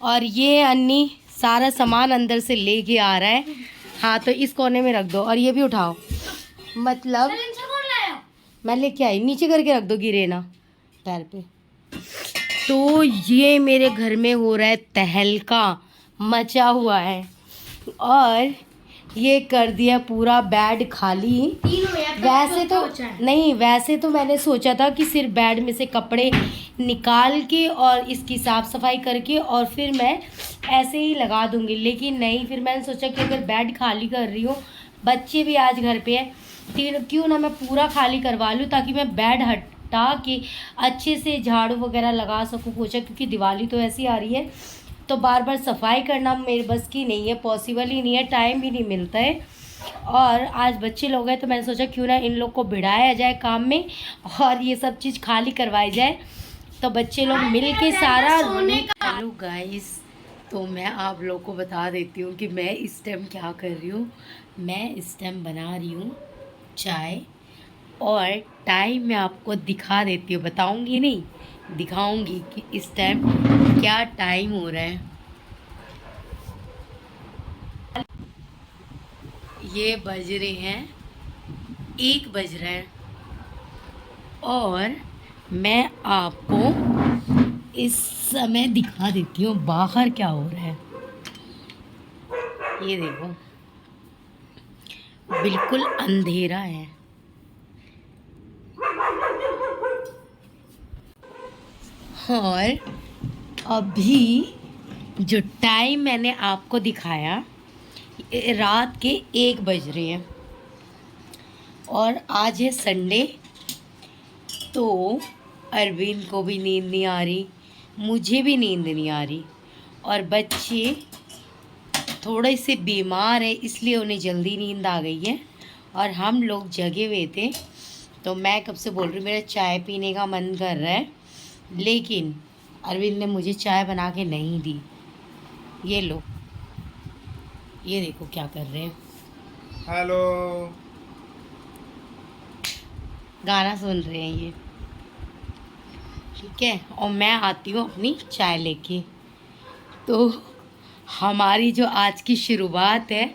और ये अन्नी सारा सामान अंदर से लेके आ रहा है। हाँ तो इस कोने में रख दो और ये भी उठाओ। मतलब मैं लेके आई, नीचे करके रख दो, गिरे ना पैर पे। तो ये मेरे घर में हो रहा है तहलका मचा हुआ है और ये कर दिया पूरा बेड खाली। वैसे तो नहीं, वैसे तो मैंने सोचा था कि सिर्फ बेड में से कपड़े निकाल के और इसकी साफ़ सफाई करके और फिर मैं ऐसे ही लगा दूंगी, लेकिन नहीं, फिर मैंने सोचा कि अगर बेड खाली कर रही हूँ, बच्चे भी आज घर पे हैं, क्यों ना मैं पूरा खाली करवा लूँ ताकि मैं बेड हटा के अच्छे से झाड़ू वगैरह लगा सकूँ, पोछा, क्योंकि दिवाली तो ऐसी आ रही है तो बार बार सफाई करना मेरे बस की नहीं है, पॉसिबल ही नहीं है, टाइम भी नहीं मिलता है। और आज बच्चे लोग हैं तो मैंने सोचा क्यों ना इन लोग को भिड़ाया जाए काम में और ये सब चीज़ खाली करवाई जाए, तो बच्चे लोग मिल के सारा। हेलो गाइस, तो मैं आप लोग को बता देती हूँ कि मैं इस टाइम क्या कर रही हूँ। मैं इस टाइम बना रही हूँ चाय और टाइम मैं आपको दिखा देती हूँ, बताऊँगी नहीं, दिखाऊंगी कि इस टाइम क्या टाइम हो रहा है। ये बज रहे हैं 1 बज रहा है और मैं आपको इस समय दिखा देती हूँ बाहर क्या हो रहा है। ये देखो, बिल्कुल अंधेरा है और अभी जो टाइम मैंने आपको दिखाया रात के 1 बज रहे हैं और आज है संडे, तो अरविंद को भी नींद नहीं आ रही, मुझे भी नींद नहीं आ रही और बच्चे थोड़े से बीमार है इसलिए उन्हें जल्दी नींद आ गई है और हम लोग जगे हुए थे। तो मैं कब से बोल रही हूँ मेरा चाय पीने का मन कर रहा है, लेकिन अरविंद ने मुझे चाय बना के नहीं दी। ये लो, ये देखो क्या कर रहे हैं। हेलो, गाना सुन रहे हैं ये, ठीक है। और मैं आती हूँ अपनी चाय लेके। तो हमारी जो आज की शुरुआत है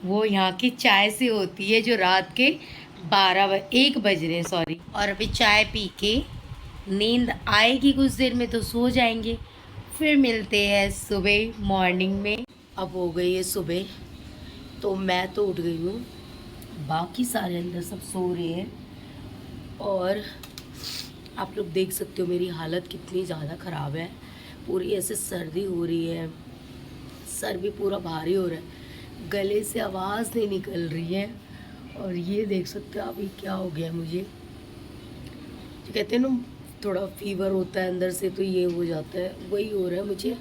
वो यहाँ की चाय से होती है, जो रात के 1 बज रहे हैं, सॉरी। और अभी चाय पी के नींद आएगी कुछ देर में तो सो जाएंगे, फिर मिलते हैं सुबह मॉर्निंग में। अब हो गई है सुबह तो मैं तो उठ गई हूँ, बाकी सारे अंदर सब सो रहे हैं और आप लोग देख सकते हो मेरी हालत कितनी ज़्यादा ख़राब है। पूरी ऐसे सर्दी हो रही है, सर भी पूरा भारी हो रहा है, गले से आवाज़ नहीं निकल रही है और ये देख सकते हो अभी क्या हो गया मुझे। जो कहते हैं ना थोड़ा फीवर होता है अंदर से, तो ये हो जाता है, वही हो रहा है मुझे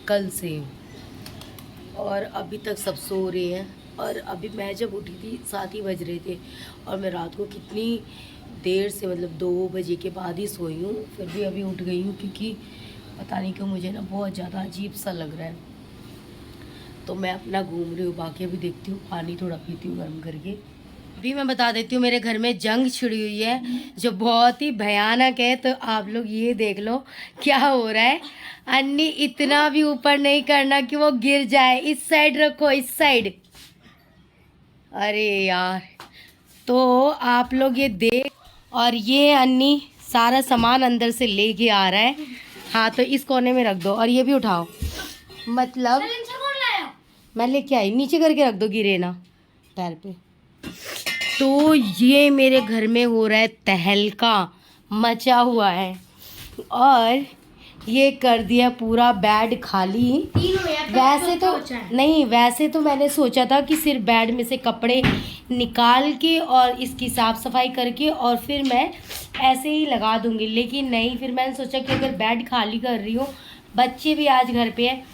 कल से। और अभी तक सब सो रहे हैं और अभी मैं जब उठी थी 7 ही बज रहे थे और मैं रात को कितनी देर से, मतलब 2 बजे के बाद ही सोई हूँ, फिर भी अभी उठ गई हूँ क्योंकि पता नहीं क्यों मुझे ना बहुत ज़्यादा अजीब सा लग रहा है। तो मैं अपना घूम रही हूँ, बाकी अभी देखती हूँ, पानी थोड़ा पीती हूँ गर्म करके। अभी मैं बता देती हूँ मेरे घर में जंग छिड़ी हुई है जो बहुत ही भयानक है, तो आप लोग ये देख लो क्या हो रहा है। अन्नी इतना भी ऊपर नहीं करना कि वो गिर जाए, इस साइड रखो, इस साइड। अरे यार, तो आप लोग ये देख, और ये अन्नी सारा सामान अंदर से लेके आ रहा है। हाँ तो इस कोने में रख दो और ये भी उठाओ। मतलब मैं लेके आई, नीचे करके रख दो, गिरे ना पैर पे। तो ये मेरे घर में हो रहा है तहलका मचा हुआ है और ये कर दिया पूरा बेड खाली। वैसे तो नहीं, वैसे तो मैंने सोचा था कि सिर्फ बेड में से कपड़े निकाल के और इसकी साफ़ सफाई करके और फिर मैं ऐसे ही लगा दूंगी, लेकिन नहीं, फिर मैंने सोचा कि अगर बेड खाली कर रही हूँ, बच्चे भी आज घर पे हैं,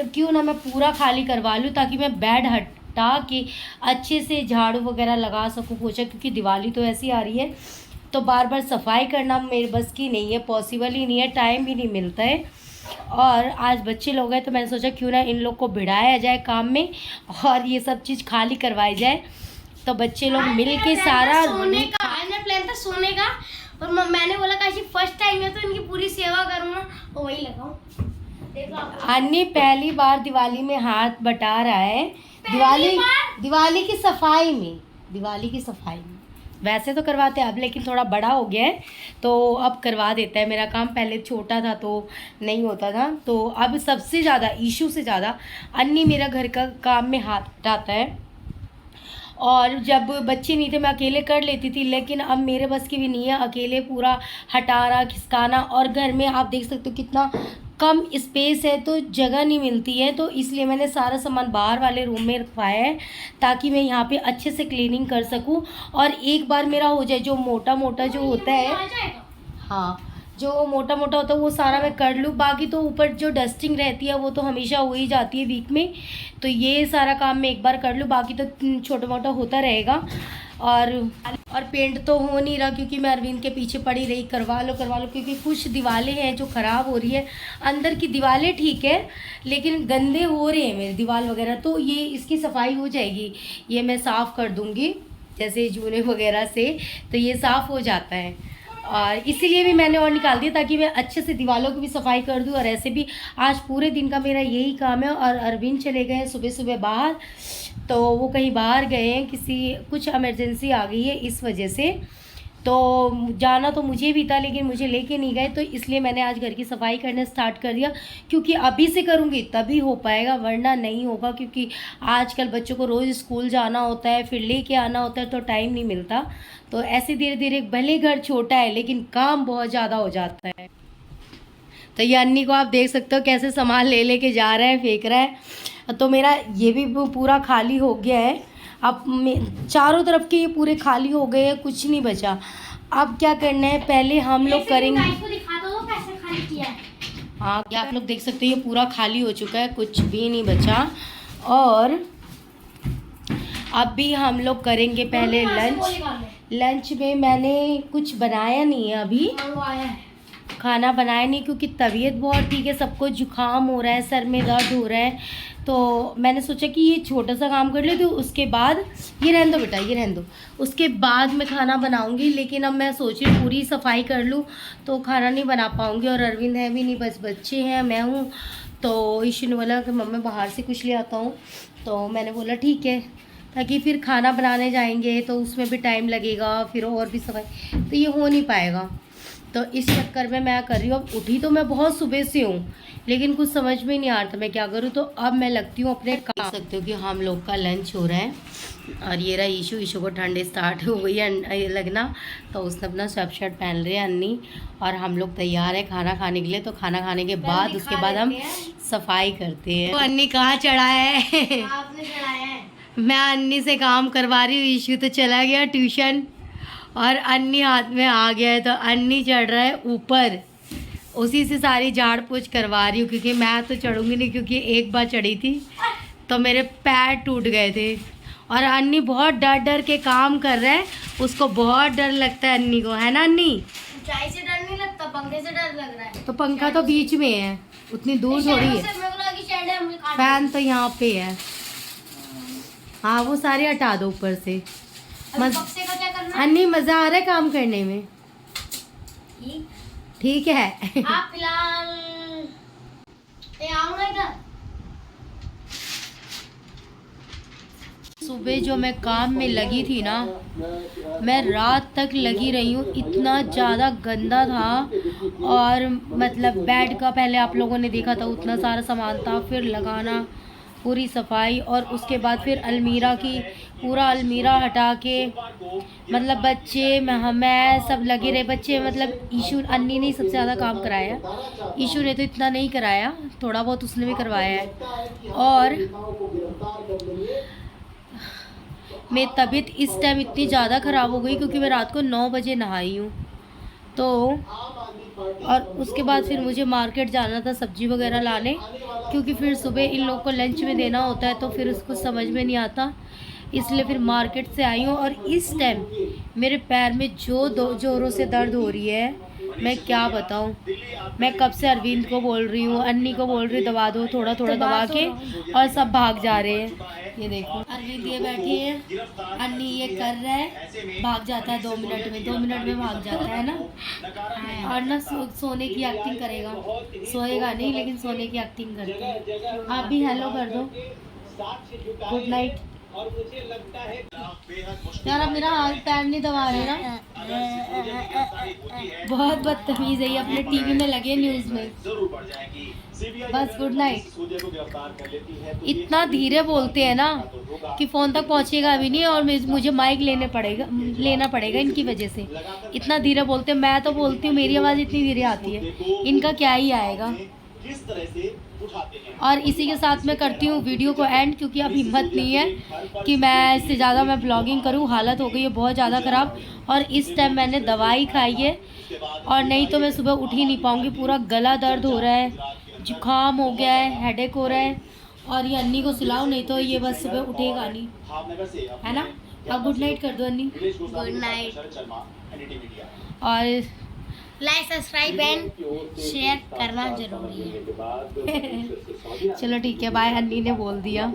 क्यों ना मैं पूरा खाली करवा लूँ ताकि मैं बेड हटा के अच्छे से झाड़ू वगैरह लगा सकूँ, पोछा, क्योंकि दिवाली तो ऐसी आ रही है तो बार बार सफाई करना मेरे बस की नहीं है, पॉसिबल ही नहीं है, टाइम भी नहीं मिलता है। और आज बच्चे लोग हैं तो मैंने सोचा क्यों ना इन लोग को भिड़ाया जाए काम में और ये सब चीज़ खाली करवाई जाए, तो बच्चे लोग मिल के सारा। सोने का प्लान था सोने का, और मैंने बोला काशी फर्स्ट टाइम है तो इनकी पूरी सेवा करूँगा और वही लगाऊँ। अन्नी पहली बार दिवाली में हाथ बटा रहा है। दिवाली की सफाई में, दिवाली की सफाई में। वैसे तो करवाते हैं अब, लेकिन थोड़ा बड़ा हो गया है तो अब करवा देता है मेरा काम। पहले छोटा था तो नहीं होता था, तो अब सबसे ज़्यादा ईशू से ज़्यादा अन्नी मेरा घर का काम में हाथ बटाता है। और जब बच्चे नहीं थे मैं अकेले कर लेती थी, लेकिन अब मेरे बस की भी नहीं है अकेले पूरा हटाना खिसकाना। और घर में आप देख सकते हो कितना कम स्पेस है, तो जगह नहीं मिलती है, तो इसलिए मैंने सारा सामान बाहर वाले रूम में रखवाया है ताकि मैं यहाँ पे अच्छे से क्लीनिंग कर सकूँ। और एक बार मेरा हो जाए, जो मोटा मोटा जो होता है, हाँ जो मोटा मोटा होता है वो सारा मैं कर लूँ। बाकी तो ऊपर जो डस्टिंग रहती है वो तो हमेशा हो ही जाती है वीक में, तो ये सारा काम मैं एक बार कर लूँ, बाकी तो छोटा मोटा होता रहेगा। और पेंट तो हो नहीं रहा क्योंकि मैं अरविंद के पीछे पड़ी रही, करवा लो क्योंकि कुछ दीवारें हैं जो ख़राब हो रही है। अंदर की दीवारें ठीक है लेकिन गंदे हो रहे हैं मेरे दीवार वगैरह, तो ये इसकी सफाई हो जाएगी, ये मैं साफ़ कर दूँगी जैसे जूने वगैरह से, तो ये साफ़ हो जाता है। और इसीलिए भी मैंने और निकाल दिया ताकि मैं अच्छे से दीवारों की भी सफाई कर दूँ। और ऐसे भी आज पूरे दिन का मेरा यही काम है। और अरविंद चले गए सुबह सुबह बाहर, तो वो कहीं बाहर गए हैं, कुछ इमरजेंसी आ गई है इस वजह से, तो जाना तो मुझे भी था लेकिन मुझे लेके नहीं गए, तो इसलिए मैंने आज घर की सफाई करना स्टार्ट कर दिया। क्योंकि अभी से करूँगी तभी हो पाएगा, वरना नहीं होगा, क्योंकि आजकल बच्चों को रोज़ स्कूल जाना होता है, फिर लेके आना होता है, तो टाइम नहीं मिलता। तो ऐसे धीरे धीरे, भले घर छोटा है लेकिन काम बहुत ज़्यादा हो जाता है। तो ये अन्नी को आप देख सकते हो कैसे सामान ले लेके जा रहा है, फेंक रहा है। तो मेरा ये भी पूरा खाली हो गया है, अब चारों तरफ के ये पूरे खाली हो गए हैं, कुछ नहीं बचा। अब क्या करना है, पहले हम लोग करेंगे, हाँ क्या आप लोग देख सकते हो ये पूरा खाली हो चुका है, कुछ भी नहीं बचा। और अब भी हम लोग करेंगे पहले लंच में मैंने कुछ बनाया नहीं है अभी, खाना बनाया नहीं क्योंकि तबीयत बहुत ठीक है, सबको जुकाम हो रहा है, सर में दर्द हो रहा है, तो मैंने सोचा कि ये छोटा सा काम कर ले, तो उसके बाद ये रहने दो बेटा, ये रहने दो, उसके बाद मैं खाना बनाऊंगी। लेकिन अब मैं सोच रही पूरी सफाई कर लूँ तो खाना नहीं बना पाऊंगी। और अरविंद है भी नहीं, बस बच्चे हैं, मैं हूँ। तो ईशु ने बोला कि मम्मी बाहर से कुछ ले आता हूँ, तो मैंने बोला ठीक है, ताकि फिर खाना बनाने जाएंगे तो उसमें भी टाइम लगेगा, फिर और भी सफाई, तो ये हो नहीं पाएगा। तो इस चक्कर में मैं कर रही हूँ। अब उठी तो मैं बहुत सुबह से हूँ लेकिन कुछ समझ में नहीं आ रहा था मैं क्या करूँ, तो अब मैं लगती हूँ अपने काम। देख सकते हो कि हम लोग का लंच हो रहा है, और ये रहा ईशू को ठंडे स्टार्ट हो गई है लगना, तो उसने अपना स्वेट शर्ट पहन रहे हैं अन्नी, और हम लोग तैयार है खाना खाने के लिए। तो खाना खाने के बाद उसके बाद हम सफाई करते हैं। तो अन्नी कहाँ चढ़ा है? आपने चढ़ाया है। मैं अन्नी से काम करवा रही हूँ, ईशू तो चला गया ट्यूशन, और अन्नी हाथ में आ गया है, तो अन्नी चढ़ रहा है ऊपर, उसी से सारी झाड़ पोछ करवा रही हूँ, क्योंकि मैं तो चढ़ूँगी नहीं, क्योंकि एक बार चढ़ी थी तो मेरे पैर टूट गए थे। और अन्नी बहुत डर डर के काम कर रहा है, उसको बहुत डर लगता है अन्नी को, है ना अन्नी? ऊंचाई से डर नहीं लगता, पंखे से डर लग रहा है। तो पंखा तो बीच में है, उतनी दूर थोड़ी है, फैन तो यहाँ पे है। हाँ वो सारे हटा दो ऊपर से। पक्षे का क्या करना है? अन्नी मज़ा आ रहा है काम करने में? ठीक है। आप फिलहाल आओ ना इधर। सुबह जो मैं काम में लगी थी ना, मैं रात तक लगी रही हूँ, इतना ज़्यादा गंदा था। और मतलब बेड का पहले आप लोगों ने देखा था, उतना सारा सामान था, फिर लगाना पूरी सफाई, और उसके बाद फिर अलमीरा की पूरा अलमीरा हटा के, मतलब बच्चे मैं सब लगे रहे। बच्चे मतलब ईशु अन्नी ने सबसे ज़्यादा काम कराया, ईशु ने तो इतना नहीं कराया, थोड़ा बहुत उसने भी करवाया है। और मेरी तबीयत इस टाइम इतनी ज़्यादा ख़राब हो गई क्योंकि मैं रात को 9 बजे नहाई हूँ। तो और उसके बाद फिर मुझे मार्केट जाना था सब्ज़ी वगैरह लाने, क्योंकि फिर सुबह इन लोग को लंच में देना होता है, तो फिर उसको समझ में नहीं आता, इसलिए फिर मार्केट से आई हूँ। और इस टाइम मेरे पैर में जो ज़ोरों से दर्द हो रही है, मैं क्या बताऊं। मैं कब से अरविंद को बोल रही हूँ, अन्नी को बोल रही दबा दो, थोड़ा थोड़ा दबा के, और सब भाग जा रहे हैं। ये देखो अरविंद ये बैठी है, अन्नी ये कर रहा है, भाग जाता है 2 मिनट में, 2 मिनट में भाग जाता है ना। और ना सोने की एक्टिंग करेगा, सोएगा नहीं लेकिन सोने की एक्टिंग करता है। आप भी हेलो कर दो, गुड नाइट। यार अब मेरा हाथ पैर नहीं दबा रहे ना, बहुत बदतमीज है ये, अपने टीवी में लगे न्यूज में। बस गुड नाइट। इतना धीरे बोलते हैं ना कि फ़ोन तक पहुंचेगा अभी नहीं, और मुझे माइक लेना पड़ेगा इनकी वजह से। इतना धीरे बोलते हैं, मैं तो बोलती हूँ मेरी आवाज़ इतनी धीरे आती है, इनका क्या ही आएगा। और इसी के साथ मैं करती हूँ वीडियो को एंड, क्योंकि अब हिम्मत नहीं है कि मैं इससे ज़्यादा मैं ब्लॉगिंग करूँ। हालत हो गई है बहुत ज़्यादा ख़राब, और इस टाइम मैंने दवाई खाई है, और नहीं तो मैं सुबह उठ ही नहीं पाऊँगी। पूरा गला दर्द हो रहा है, जुकाम हो गया है, हेडेक हो रहा है, और ये अन्नी को सिलाओ, नहीं तो ये बस सुबह उठेगा नहीं, है ना। अब गुड नाइट कर दो अन्नी। Good night. और लाइक सब्सक्राइब एंड शेयर करना जरूरी है। चलो ठीक है, बाय। अन्नी ने बोल दिया।